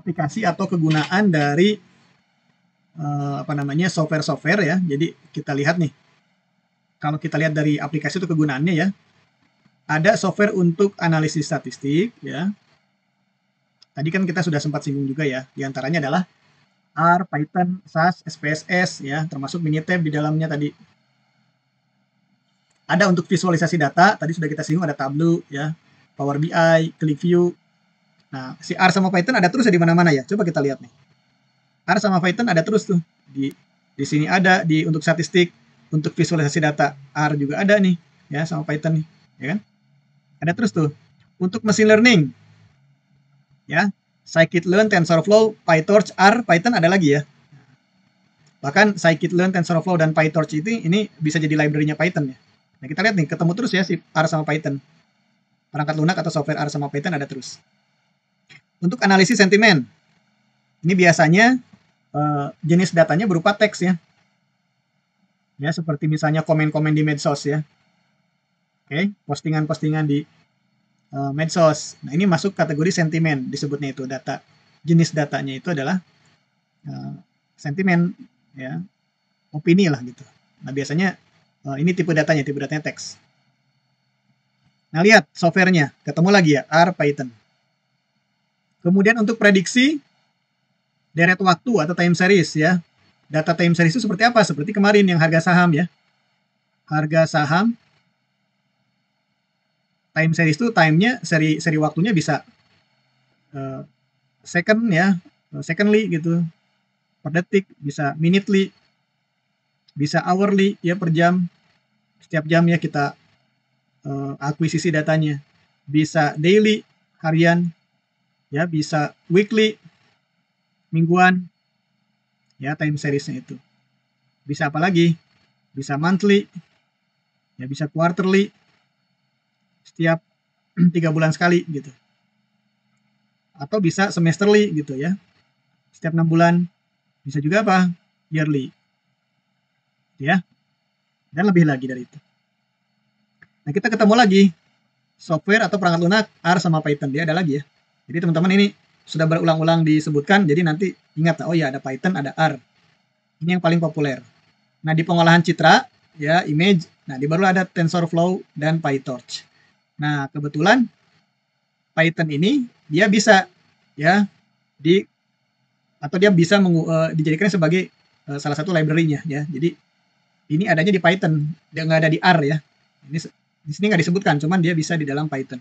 aplikasi atau kegunaan dari software-software ya. Jadi kita lihat nih, kalau kita lihat dari aplikasi itu kegunaannya ya, ada software untuk analisis statistik ya. Tadi kan kita sudah sempat singgung juga ya, diantaranya adalah R, Python, SAS, SPSS ya, termasuk Minitab di dalamnya tadi. Ada untuk visualisasi data, tadi sudah kita singgung, ada Tableau ya, Power BI, ClickView. Nah, si R sama Python ada terus ya di mana-mana ya. Coba kita lihat nih. R sama Python ada terus tuh. Di sini ada untuk statistik, untuk visualisasi data. R juga ada nih ya sama Python nih, ya kan? Ada terus tuh. Untuk machine learning ya, scikit-learn, TensorFlow, PyTorch, R, Python ada lagi ya. Bahkan scikit-learn, TensorFlow dan PyTorch ini bisa jadi library-nya Python ya. Nah, kita lihat nih, ketemu terus ya si R sama Python. Perangkat lunak atau software R sama Python ada terus. Untuk analisis sentimen, ini biasanya jenis datanya berupa teks ya. Ya, seperti misalnya komen-komen di medsos ya. Oke, postingan-postingan di medsos. Nah, ini masuk kategori sentimen, disebutnya itu data. Jenis datanya itu adalah sentimen ya, opini lah gitu. Nah, biasanya ini tipe datanya teks. Nah, lihat softwarenya, ketemu lagi ya, R, Python. Kemudian untuk prediksi deret waktu atau time series ya. Data time series itu seperti apa? Seperti kemarin yang harga saham ya. Harga saham time series itu time-nya seri waktunya bisa second ya, secondly gitu, per detik, bisa minutely, bisa hourly ya, per jam, setiap jam ya kita akuisisi datanya, bisa daily, harian ya, bisa weekly, mingguan ya, time seriesnya itu. Bisa apa lagi? Bisa monthly ya, bisa quarterly, setiap 3 bulan sekali gitu, atau bisa semesterly gitu ya, setiap 6 bulan. Bisa juga apa? Yearly ya, dan lebih lagi dari itu. Nah, kita ketemu lagi software atau perangkat lunak R sama Python, dia ada lagi ya. Jadi teman-teman, ini sudah berulang-ulang disebutkan, jadi nanti ingat, oh ya, ada Python, ada R. Ini yang paling populer. Nah, di pengolahan citra ya, image, nah di baru ada TensorFlow dan PyTorch. Nah, kebetulan Python ini dia bisa ya dia bisa dijadikan sebagai salah satu library-nya ya. Jadi ini adanya di Python, dia nggak ada di R ya. Ini di sini nggak disebutkan, cuman dia bisa di dalam Python.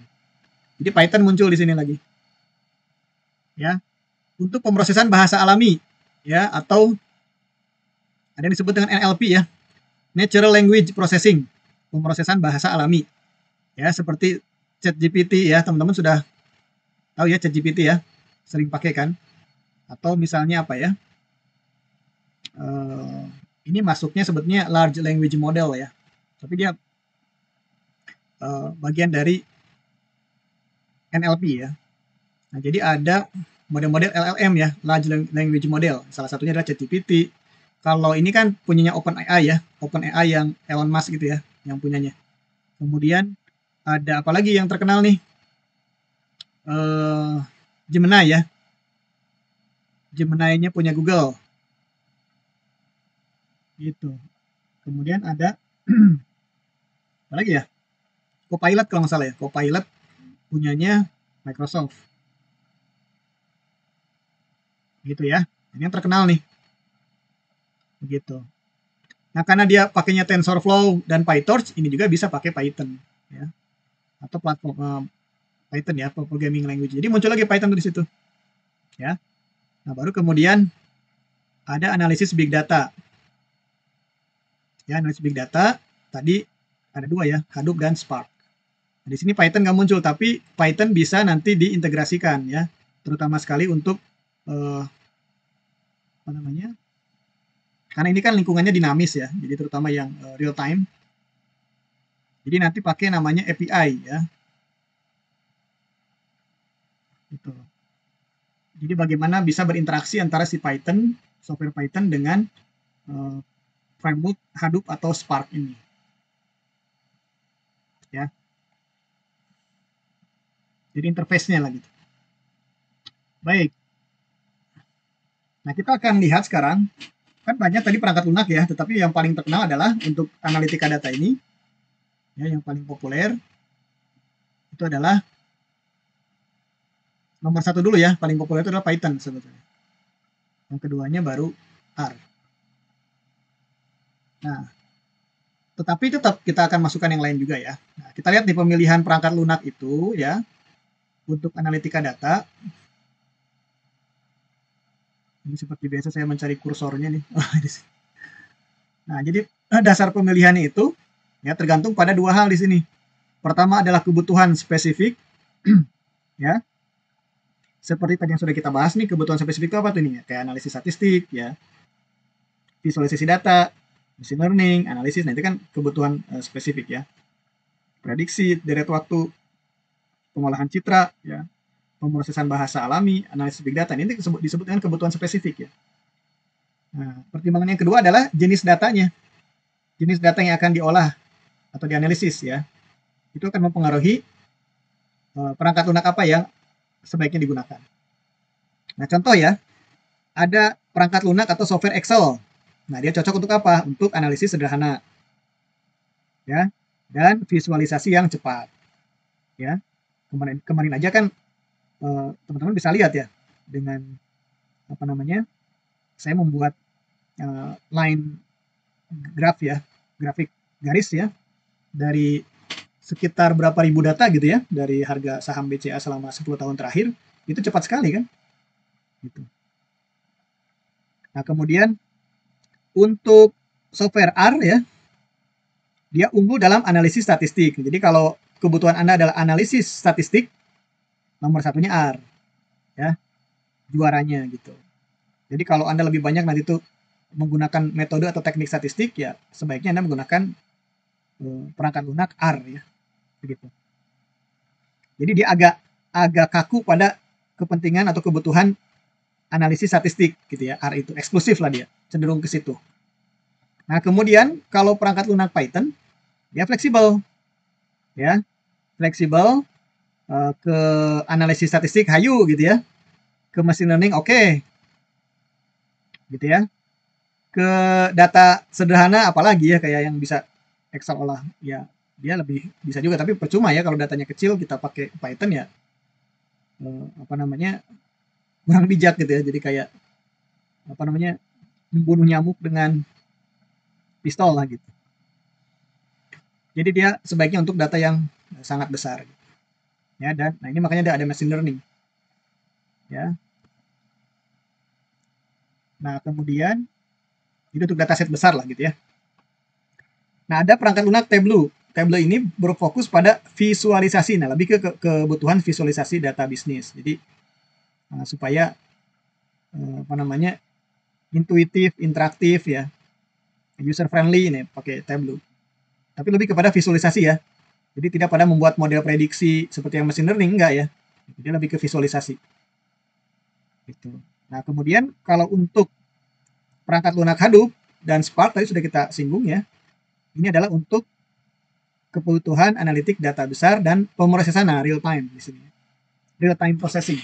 Jadi Python muncul di sini lagi. Ya. Untuk pemrosesan bahasa alami ya, atau ada yang disebut dengan NLP ya. Natural Language Processing, pemrosesan bahasa alami. Ya, seperti ChatGPT ya, teman-teman sudah tahu ya ChatGPT ya, sering pakai kan? Atau misalnya apa ya? Ini masuknya sebetulnya large language model ya, tapi dia bagian dari NLP ya. Nah, jadi ada model-model LLM ya, large language model. Salah satunya adalah ChatGPT. Kalau ini kan punyanya OpenAI ya, OpenAI yang Elon Musk gitu ya, yang punyanya. Kemudian ada apa lagi yang terkenal nih? Gemini ya. Gemini-nya punya Google. Gitu. Kemudian ada apa lagi ya? Copilot kalau nggak salah ya. Copilot punyanya Microsoft. Gitu ya. Ini yang terkenal nih. Begitu. Nah, karena dia pakainya TensorFlow dan PyTorch, ini juga bisa pakai Python ya. Atau platform Python ya, programming language. Jadi muncul lagi Python di situ. Ya. Nah, baru kemudian ada analisis big data. Ya, analisis big data tadi ada dua ya, Hadoop dan Spark. Nah, di sini Python nggak muncul, tapi Python bisa nanti diintegrasikan ya, terutama sekali untuk apa namanya? Karena ini kan lingkungannya dinamis ya, jadi terutama yang real time. Jadi nanti pakai namanya API ya. Gitu. Jadi bagaimana bisa berinteraksi antara si Python, software Python dengan framework Hadoop atau Spark ini. Ya. Jadi interface-nya lah gitu. Baik. Nah, kita akan lihat sekarang, kan banyak tadi perangkat lunak ya, tetapi yang paling terkenal adalah untuk analitika data ini, ya, yang paling populer itu adalah nomor satu dulu ya, paling populer itu adalah Python sebetulnya. Yang keduanya baru R. Nah, tetapi tetap kita akan masukkan yang lain juga ya. Nah, kita lihat di pemilihan perangkat lunak itu ya, untuk analitika data. Ini seperti biasa saya mencari kursornya nih. Nah, jadi dasar pemilihannya itu ya tergantung pada dua hal di sini. Pertama adalah kebutuhan spesifik, ya. Seperti tadi yang sudah kita bahas nih, kebutuhan spesifik itu apa tuh nih? Kayak analisis statistik, ya, visualisasi data, machine learning, analisis. Nah, itu kan kebutuhan spesifik ya. Prediksi, deret waktu, pengolahan citra, ya, pemrosesan bahasa alami, analisis big data. Ini disebut dengan kebutuhan spesifik ya. Nah, pertimbangan yang kedua adalah jenis datanya. Jenis data yang akan diolah atau dianalisis ya. Itu akan mempengaruhi perangkat lunak apa yang sebaiknya digunakan. Nah, contoh ya, ada perangkat lunak atau software Excel. Nah, dia cocok untuk apa? Untuk analisis sederhana, ya, dan visualisasi yang cepat, ya. Kemarin aja kan teman-teman bisa lihat ya, dengan apa namanya, saya membuat line graph ya, grafik garis ya, dari sekitar berapa ribu data gitu ya, dari harga saham BCA selama 10 tahun terakhir, itu cepat sekali kan, gitu. Nah, kemudian untuk software R ya, dia unggul dalam analisis statistik. Jadi kalau kebutuhan Anda adalah analisis statistik, nomor satunya R, ya, juaranya gitu. Jadi kalau Anda lebih banyak nanti tuh menggunakan metode atau teknik statistik, ya sebaiknya Anda menggunakan perangkat lunak R ya, begitu. Jadi dia agak kaku pada kepentingan atau kebutuhan analisis statistik gitu ya, R itu eksklusif lah, dia cenderung ke situ. Nah, kemudian kalau perangkat lunak Python, dia fleksibel, ya, fleksibel ke analisis statistik hayu gitu ya, ke machine learning oke, gitu ya, ke data sederhana apalagi ya, kayak yang bisa Excel olah ya, dia lebih bisa juga, tapi percuma ya kalau datanya kecil kita pakai Python ya, apa namanya, kurang bijak gitu ya, jadi kayak apa namanya, membunuh nyamuk dengan pistol lah gitu. Jadi dia sebaiknya untuk data yang sangat besar gitu. Ya, dan nah ini makanya ada machine learning ya. Nah, kemudian itu untuk dataset besar lah gitu ya. Nah, ada perangkat lunak Tableau. Tableau ini berfokus pada visualisasi, nah lebih ke kebutuhan visualisasi data bisnis. Jadi supaya apa namanya, intuitif, interaktif ya, user friendly ini pakai Tableau. Tapi lebih kepada visualisasi ya. Jadi tidak pada membuat model prediksi seperti yang machine learning, enggak ya. Dia lebih ke visualisasi. Gitu. Nah, kemudian kalau untuk perangkat lunak Hadoop dan Spark tadi sudah kita singgung ya. Ini adalah untuk kebutuhan analitik data besar dan pemrosesan real time di sini. Real time processing.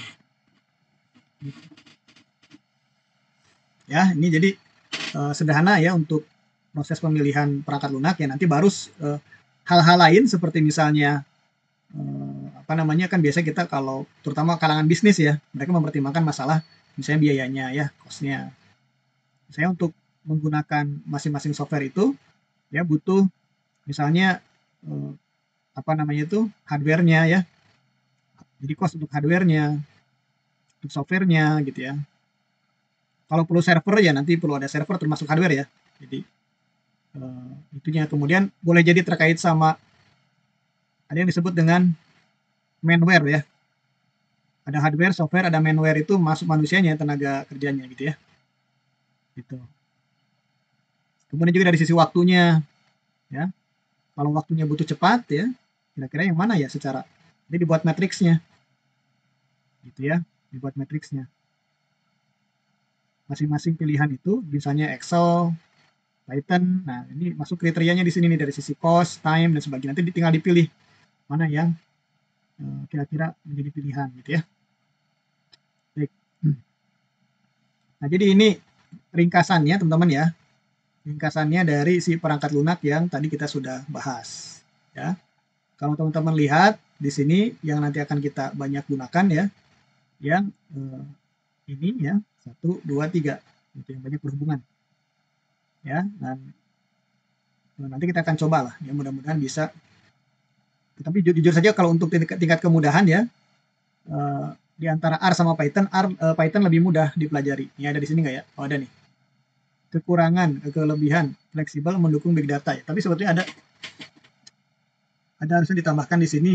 Ya, ini jadi sederhana ya untuk proses pemilihan perangkat lunak ya. Nanti baru hal-hal lain seperti misalnya apa namanya, kan biasa kita kalau terutama kalangan bisnis ya, mereka mempertimbangkan masalah misalnya biayanya ya, cost-nya. Saya untuk menggunakan masing-masing software itu ya butuh misalnya apa namanya itu, hardware-nya ya. Jadi cost untuk hardware-nya, untuk software-nya gitu ya. Kalau perlu server ya nanti perlu ada server termasuk hardware ya. Jadi itunya kemudian boleh jadi terkait sama ada yang disebut dengan manware ya. Ada hardware, software, ada manware, itu masuk manusianya, tenaga kerjanya gitu ya. Gitu. Kemudian juga dari sisi waktunya ya. Kalau waktunya butuh cepat ya, kira-kira yang mana ya secara. Jadi dibuat matriksnya. Gitu ya, dibuat matriksnya. Masing-masing pilihan itu misalnya Excel, Python. Nah, ini masuk kriterianya di sini nih dari sisi cost, time dan sebagainya. Nanti tinggal dipilih mana yang kira-kira menjadi pilihan gitu ya. Baik. Nah, jadi ini ringkasannya teman-teman ya. Ringkasannya dari si perangkat lunak yang tadi kita sudah bahas ya. Kalau teman-teman lihat di sini yang nanti akan kita banyak gunakan ya, yang ini ya 1, 2, 3 itu yang banyak berhubungan ya. Dan nanti kita akan coba lah ya, mudah-mudahan bisa. Tapi jujur saja kalau untuk tingkat kemudahan ya, di antara R sama Python, Python lebih mudah dipelajari. Ini ada di sini nggak ya? Oh, ada nih. Kekurangan, kelebihan, fleksibel, mendukung big data ya. Tapi sebetulnya ada harusnya ditambahkan di sini.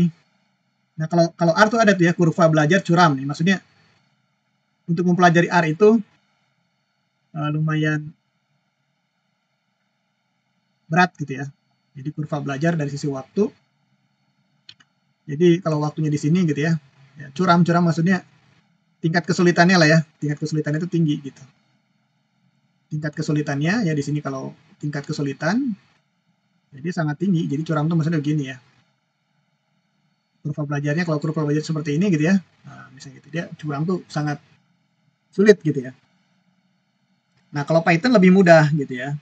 Nah, kalau R tuh ada tuh ya, kurva belajar curam nih. Maksudnya untuk mempelajari R itu lumayan berat gitu ya. Jadi kurva belajar dari sisi waktu. Jadi kalau waktunya di sini gitu ya, curam maksudnya tingkat kesulitannya lah ya. Tingkat kesulitannya itu tinggi gitu. Tingkat kesulitannya ya di sini kalau tingkat kesulitan jadi sangat tinggi. Jadi curam tuh maksudnya begini ya. Kurva belajarnya kalau kurva belajar seperti ini gitu ya. Nah, misalnya gitu dia curam tuh sangat sulit gitu ya. Nah, kalau Python lebih mudah gitu ya.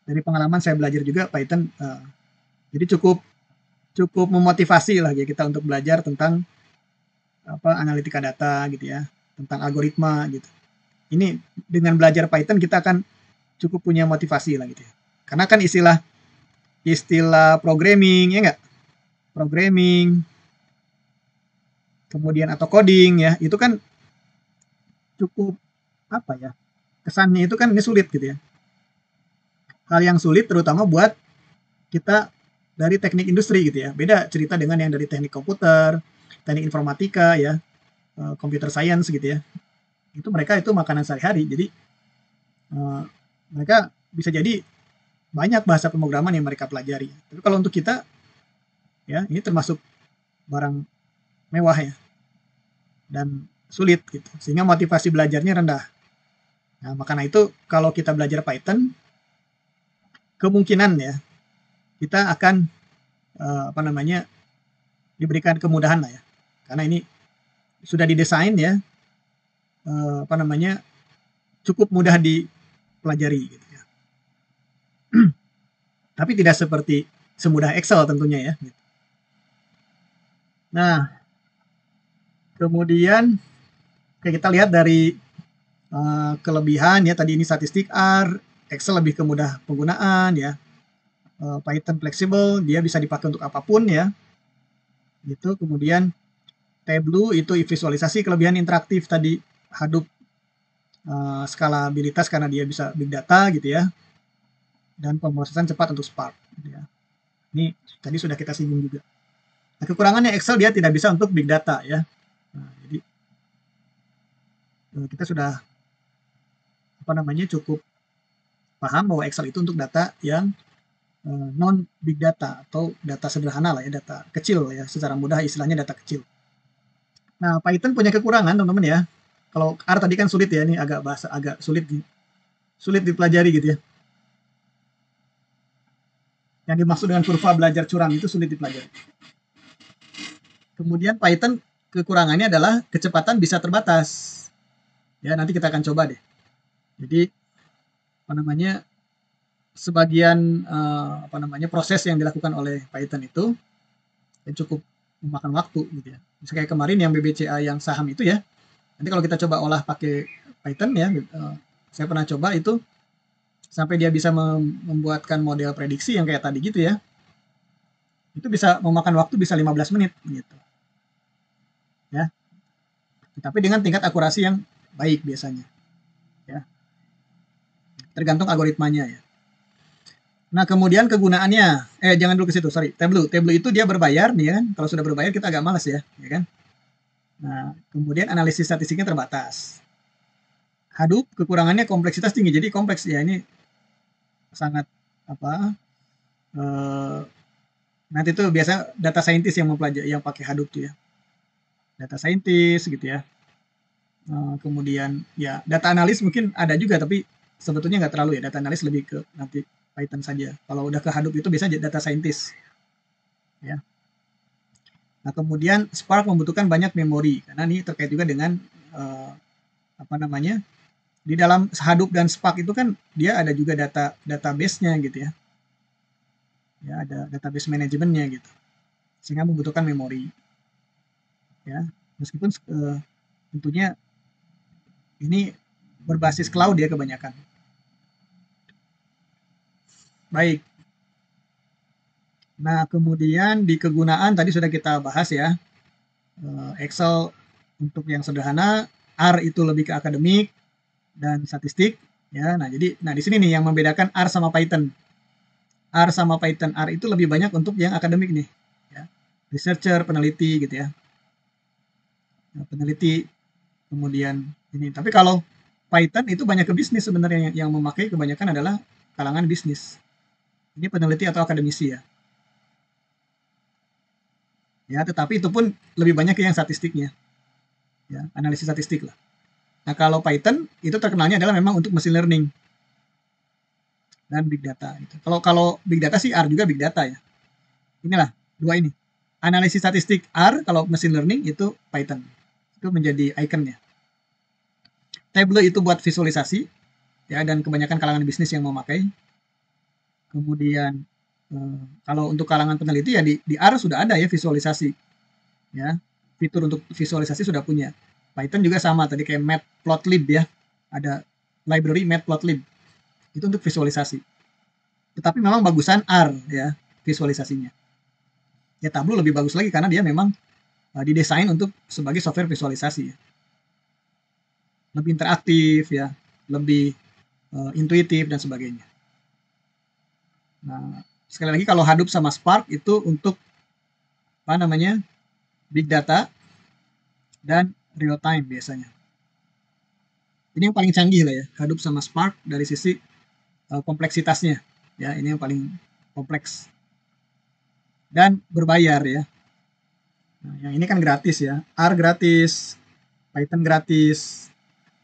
Dari pengalaman saya belajar juga Python, jadi cukup memotivasi lah ya kita untuk belajar tentang analitika data gitu ya, tentang algoritma gitu. Ini dengan belajar Python kita akan cukup punya motivasi lah gitu ya. Karena kan istilah programming ya enggak? Programming kemudian atau coding ya, itu kan cukup apa ya? Kesannya itu kan ini sulit gitu ya. Hal yang sulit terutama buat kita dari teknik industri gitu ya. Beda cerita dengan yang dari teknik komputer, teknik informatika ya, computer science gitu ya. Itu mereka itu makanan sehari-hari. Jadi mereka bisa jadi banyak bahasa pemrograman yang mereka pelajari. Tapi kalau untuk kita ya ini termasuk barang mewah ya. Dan sulit gitu. Sehingga motivasi belajarnya rendah. Nah, makanya itu kalau kita belajar Python kemungkinan ya kita akan diberikan kemudahan lah ya, karena ini sudah didesain ya cukup mudah dipelajari gitu ya. Tapi tidak seperti semudah Excel tentunya ya gitu. Nah, kemudian kita lihat dari kelebihan ya, tadi ini statistik R, Excel lebih kemudah penggunaan ya, Python fleksibel, dia bisa dipakai untuk apapun ya gitu. Kemudian Tableau itu visualisasi, kelebihan interaktif tadi, Hadoop skalabilitas karena dia bisa big data gitu ya, dan pemrosesan cepat untuk Spark gitu ya. Ini tadi sudah kita singgung juga. Nah, kekurangannya Excel dia tidak bisa untuk big data ya. Nah, jadi kita sudah cukup paham bahwa Excel itu untuk data yang non big data atau data sederhana lah ya, data kecil ya, secara mudah istilahnya data kecil. Nah, Python punya kekurangan teman-teman ya. Kalau R tadi kan sulit ya, ini agak sulit dipelajari gitu ya. Yang dimaksud dengan kurva belajar curam itu sulit dipelajari. Kemudian Python kekurangannya adalah kecepatan bisa terbatas. Ya, nanti kita akan coba deh. Jadi sebagian proses yang dilakukan oleh Python itu cukup memakan waktu gitu ya. Misalnya kayak kemarin yang BBCA yang saham itu ya. Nanti kalau kita coba olah pakai Python ya, saya pernah coba itu sampai dia bisa membuatkan model prediksi yang kayak tadi gitu ya. Itu bisa memakan waktu bisa 15 menit gitu. Ya. Tapi dengan tingkat akurasi yang baik biasanya. Ya. Tergantung algoritmanya ya. Nah, kemudian kegunaannya, jangan dulu ke situ, sorry. Tableau itu dia berbayar nih kan. Kalau sudah berbayar kita agak malas ya kan. Nah, kemudian analisis statistiknya terbatas. Hadoop kekurangannya kompleksitas tinggi, jadi kompleks ya, ini sangat nanti tuh biasa data scientist yang mempelajari yang pakai Hadoop tuh ya. Data scientist gitu ya. Kemudian ya data analis mungkin ada juga, tapi sebetulnya nggak terlalu ya. Data analis lebih ke nanti Python saja. Kalau udah ke Hadoop itu biasanya data scientist. Ya. Nah, kemudian Spark membutuhkan banyak memori karena ini terkait juga dengan apa namanya, di dalam Hadoop dan Spark itu kan dia ada juga database-nya gitu ya. Ya, ada database manajemennya gitu. Sehingga membutuhkan memori. Ya, meskipun tentunya ini berbasis cloud ya kebanyakan. Baik. Nah, kemudian di kegunaan tadi sudah kita bahas ya. Excel untuk yang sederhana, R itu lebih ke akademik dan statistik ya. Nah, di sini nih yang membedakan R sama Python. R sama Python. R itu lebih banyak untuk yang akademik nih ya. Researcher, peneliti gitu ya. Nah, peneliti kemudian ini. Tapi kalau Python itu banyak ke bisnis sebenarnya yang memakai kebanyakan adalah kalangan bisnis. Ini peneliti atau akademisi ya. Ya, tetapi itu pun lebih banyak yang statistiknya. Ya, analisis statistik lah. Nah, kalau Python itu terkenalnya adalah memang untuk machine learning dan big data gitu. Kalau big data sih R juga big data ya. Inilah dua ini. Analisis statistik R, kalau machine learning itu Python. Itu menjadi ikonnya. Tableau itu buat visualisasi ya, dan kebanyakan kalangan bisnis yang memakai. Kemudian kalau untuk kalangan peneliti ya di R sudah ada ya visualisasi. Ya, fitur untuk visualisasi sudah punya. Python juga sama tadi kayak Matplotlib ya. Ada library Matplotlib. Itu untuk visualisasi. Tetapi memang bagusan R ya visualisasinya. Ya, Tableau lebih bagus lagi karena dia memang didesain untuk sebagai software visualisasi ya. Lebih interaktif ya, lebih intuitif dan sebagainya. Nah, sekali lagi kalau Hadoop sama Spark itu untuk apa namanya, big data dan real time biasanya. Ini yang paling canggih lah ya, Hadoop sama Spark dari sisi kompleksitasnya. Ya, ini yang paling kompleks dan berbayar ya. Nah, yang ini kan gratis ya, R gratis, Python gratis,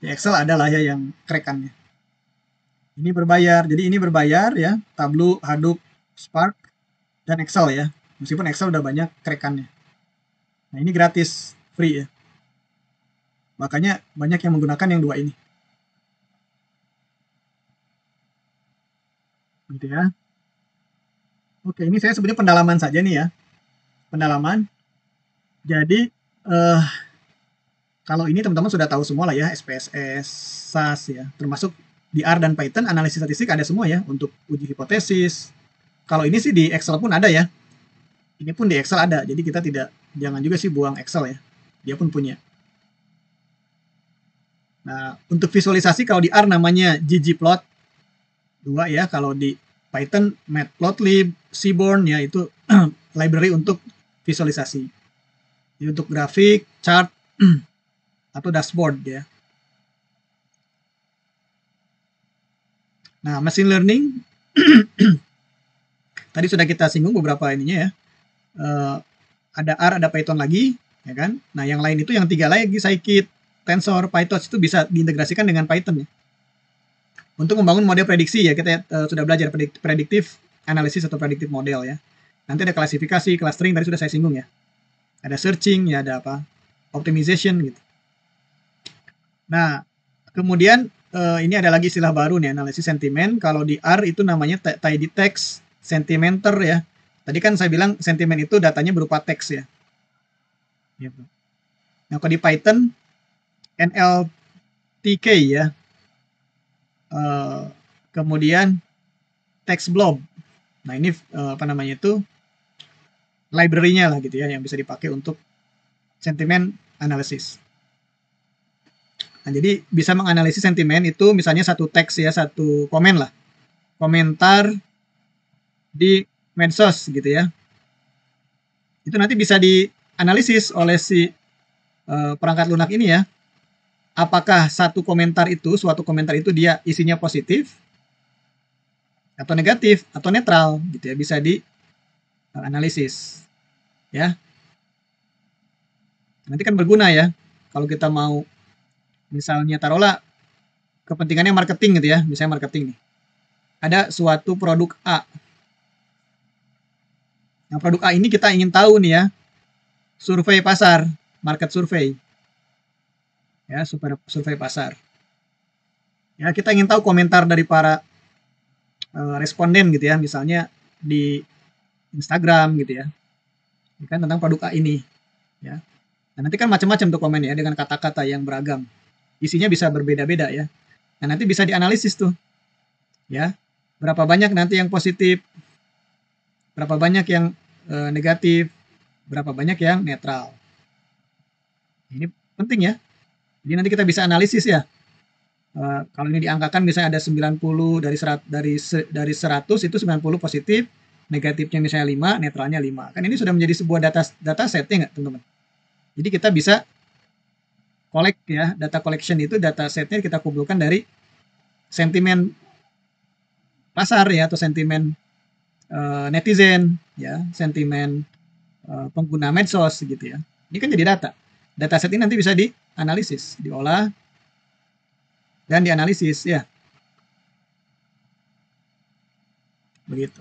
di Excel adalah ya yang krekannya. Ini berbayar, jadi ini berbayar ya, Tableau, Hadoop, Spark, dan Excel ya. Meskipun Excel udah banyak krekannya. Nah, ini gratis, free ya. Makanya banyak yang menggunakan yang dua ini. Gitu ya. Oke, ini saya sebenarnya pendalaman saja nih ya. Pendalaman. Jadi, kalau ini teman-teman sudah tahu semua lah ya, SPSS, SAS ya. Termasuk di R dan Python, analisis statistik ada semua ya, untuk uji hipotesis. Kalau ini sih di Excel pun ada ya. Ini pun di Excel ada, jadi kita jangan juga sih buang Excel ya. Dia pun punya. Nah, untuk visualisasi kalau di R namanya ggplot 2 ya, kalau di Python Matplotlib, Seaborn ya, itu library untuk visualisasi. Jadi untuk grafik, chart, atau dashboard ya. Nah, machine learning tadi sudah kita singgung beberapa ininya ya. Ada R, ada Python lagi, ya kan? Nah, yang lain itu yang 3 lagi, Scikit, Tensor, PyTorch itu bisa diintegrasikan dengan Python ya. Untuk membangun model prediksi ya, kita sudah belajar predictive analysis atau predictive model ya. Nanti ada klasifikasi, clustering tadi sudah saya singgung ya. Ada searching ya, ada apa? Optimization gitu. Nah, kemudian ini ada lagi istilah baru nih, analisis sentimen. Kalau di R itu namanya tidy text, sentimenter ya. Tadi kan saya bilang sentimen itu datanya berupa teks ya. Gitu. Nah, kalau di Python NLTK ya. Kemudian text blob. Nah, ini apa namanya itu library-nya lah gitu ya, yang bisa dipakai untuk sentimen analysis. Nah, jadi bisa menganalisis sentimen itu misalnya satu teks ya, satu komen lah. Komentar di medsos gitu ya. Itu nanti bisa dianalisis oleh si perangkat lunak ini ya. Apakah suatu komentar itu dia isinya positif atau negatif atau netral gitu ya, bisa dianalisis ya. Nanti kan berguna ya kalau kita mau misalnya taruhlah kepentingannya marketing gitu ya, misalnya marketing nih. Ada suatu produk A. Nah, produk A ini kita ingin tahu nih ya, survei pasar, market survei. ya, survei pasar. Ya, kita ingin tahu komentar dari para responden gitu ya, misalnya di Instagram gitu ya, ini kan tentang produk A ini, ya. Nah, nanti kan macam-macam tuh komen ya dengan kata-kata yang beragam. Isinya bisa berbeda-beda ya. Nah, nanti bisa dianalisis tuh, ya. Berapa banyak nanti yang positif, berapa banyak yang negatif, berapa banyak yang netral. Ini penting ya. Jadi nanti kita bisa analisis ya. Kalau ini diangkakan misalnya ada 90 dari 100 itu 90 positif, negatifnya misalnya 5, netralnya 5. Kan ini sudah menjadi sebuah data set ya nggak teman-teman? Jadi kita bisa collect ya, data collection itu data setnya kita kumpulkan dari sentimen pasar ya, atau sentimen netizen ya, sentimen pengguna medsos gitu ya. Ini kan jadi data. Data set ini nanti bisa dianalisis, diolah dan dianalisis ya. Begitu.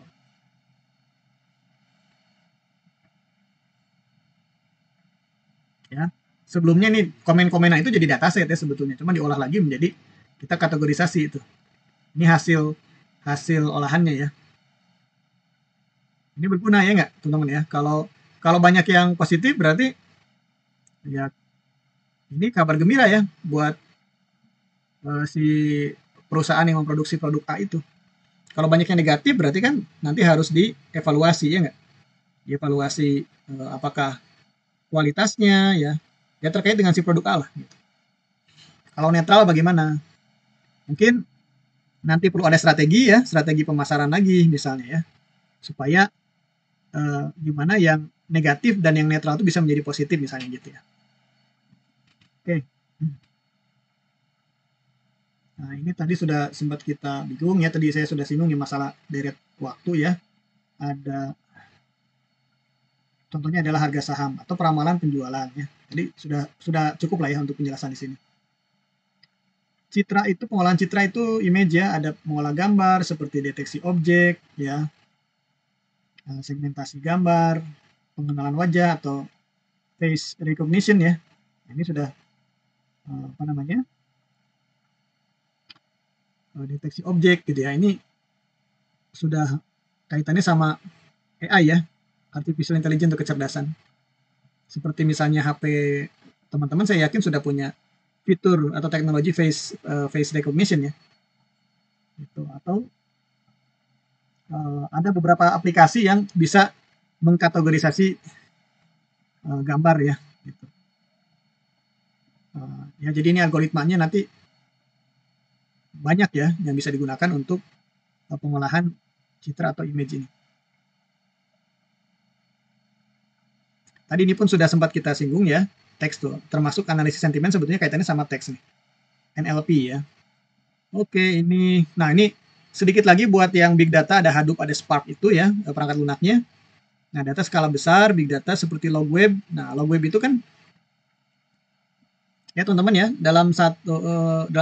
Ya. Sebelumnya nih komen-komenan itu jadi dataset ya sebetulnya, cuma diolah lagi menjadi kita kategorisasi itu. Ini hasil hasil olahannya ya. Ini berguna ya nggak teman-teman ya. Kalau kalau banyak yang positif berarti ya ini kabar gembira ya buat si perusahaan yang memproduksi produk A itu. Kalau banyak yang negatif berarti kan nanti harus dievaluasi ya nggak? Dievaluasi apakah kualitasnya ya, ya terkait dengan si produk A lah. Gitu. Kalau netral bagaimana? Mungkin nanti perlu ada strategi ya, strategi pemasaran lagi misalnya ya, supaya gimana yang negatif dan yang netral itu bisa menjadi positif misalnya gitu ya. Oke. Nah ini tadi sudah sempat kita bingung ya, tadi saya sudah singgung ya masalah deret waktu ya. Ada contohnya adalah harga saham atau peramalan penjualan ya. Jadi sudah cukup lah ya untuk penjelasan di sini. Citra itu, pengolahan citra itu image ya, ada mengolah gambar seperti deteksi objek ya, segmentasi gambar, pengenalan wajah atau face recognition ya. Ini sudah apa namanya, deteksi objek gitu ya. Ini sudah kaitannya sama AI ya, artificial intelligence atau kecerdasan. Seperti misalnya HP teman-teman, saya yakin sudah punya fitur atau teknologi face recognition ya. Gitu. Atau ada beberapa aplikasi yang bisa mengkategorisasi gambar ya. Gitu. Ya jadi ini algoritmanya nanti banyak ya yang bisa digunakan untuk pengolahan citra atau image ini. Tadi ini pun sudah sempat kita singgung ya, teks tuh, termasuk analisis sentimen sebetulnya kaitannya sama teks nih, NLP ya. Oke, nah ini sedikit lagi buat yang big data, ada Hadoop, ada Spark itu ya, perangkat lunaknya. Nah, data skala besar, big data seperti log web. Nah, log web itu kan ya teman-teman ya,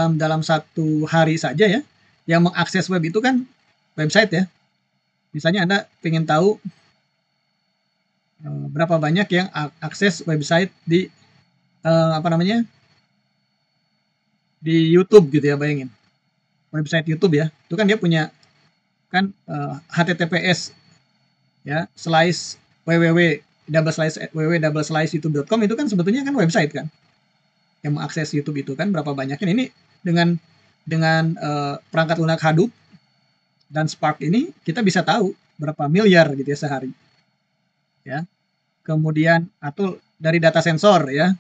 dalam satu hari saja ya, yang mengakses web itu kan website ya. Misalnya Anda ingin tahu berapa banyak yang akses website di apa namanya, di YouTube gitu ya, bayangin website YouTube ya, itu kan dia punya kan HTTPS ya, slice www.youtube.com itu kan sebetulnya kan website kan yang mengakses YouTube itu kan berapa banyaknya. Ini dengan perangkat lunak Hadoop dan Spark ini kita bisa tahu berapa miliar gitu ya sehari ya. Kemudian atau dari data sensor ya,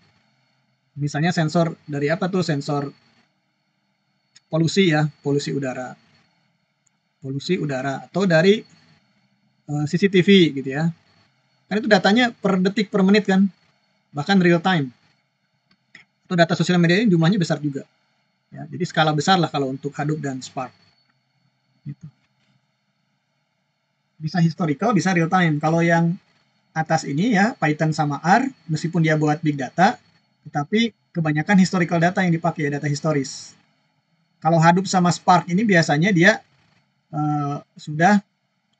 misalnya sensor dari apa tuh, sensor polusi ya, polusi udara atau dari CCTV gitu ya, kan itu datanya per detik per menit kan, bahkan real time. Atau data sosial media ini jumlahnya besar juga ya, jadi skala besar lah kalau untuk Hadoop dan Spark gitu. Bisa historical, bisa real time. Kalau yang atas ini ya, Python sama R, meskipun dia buat big data, tetapi kebanyakan historical data yang dipakai, data historis. Kalau Hadoop sama Spark ini biasanya dia sudah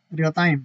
real time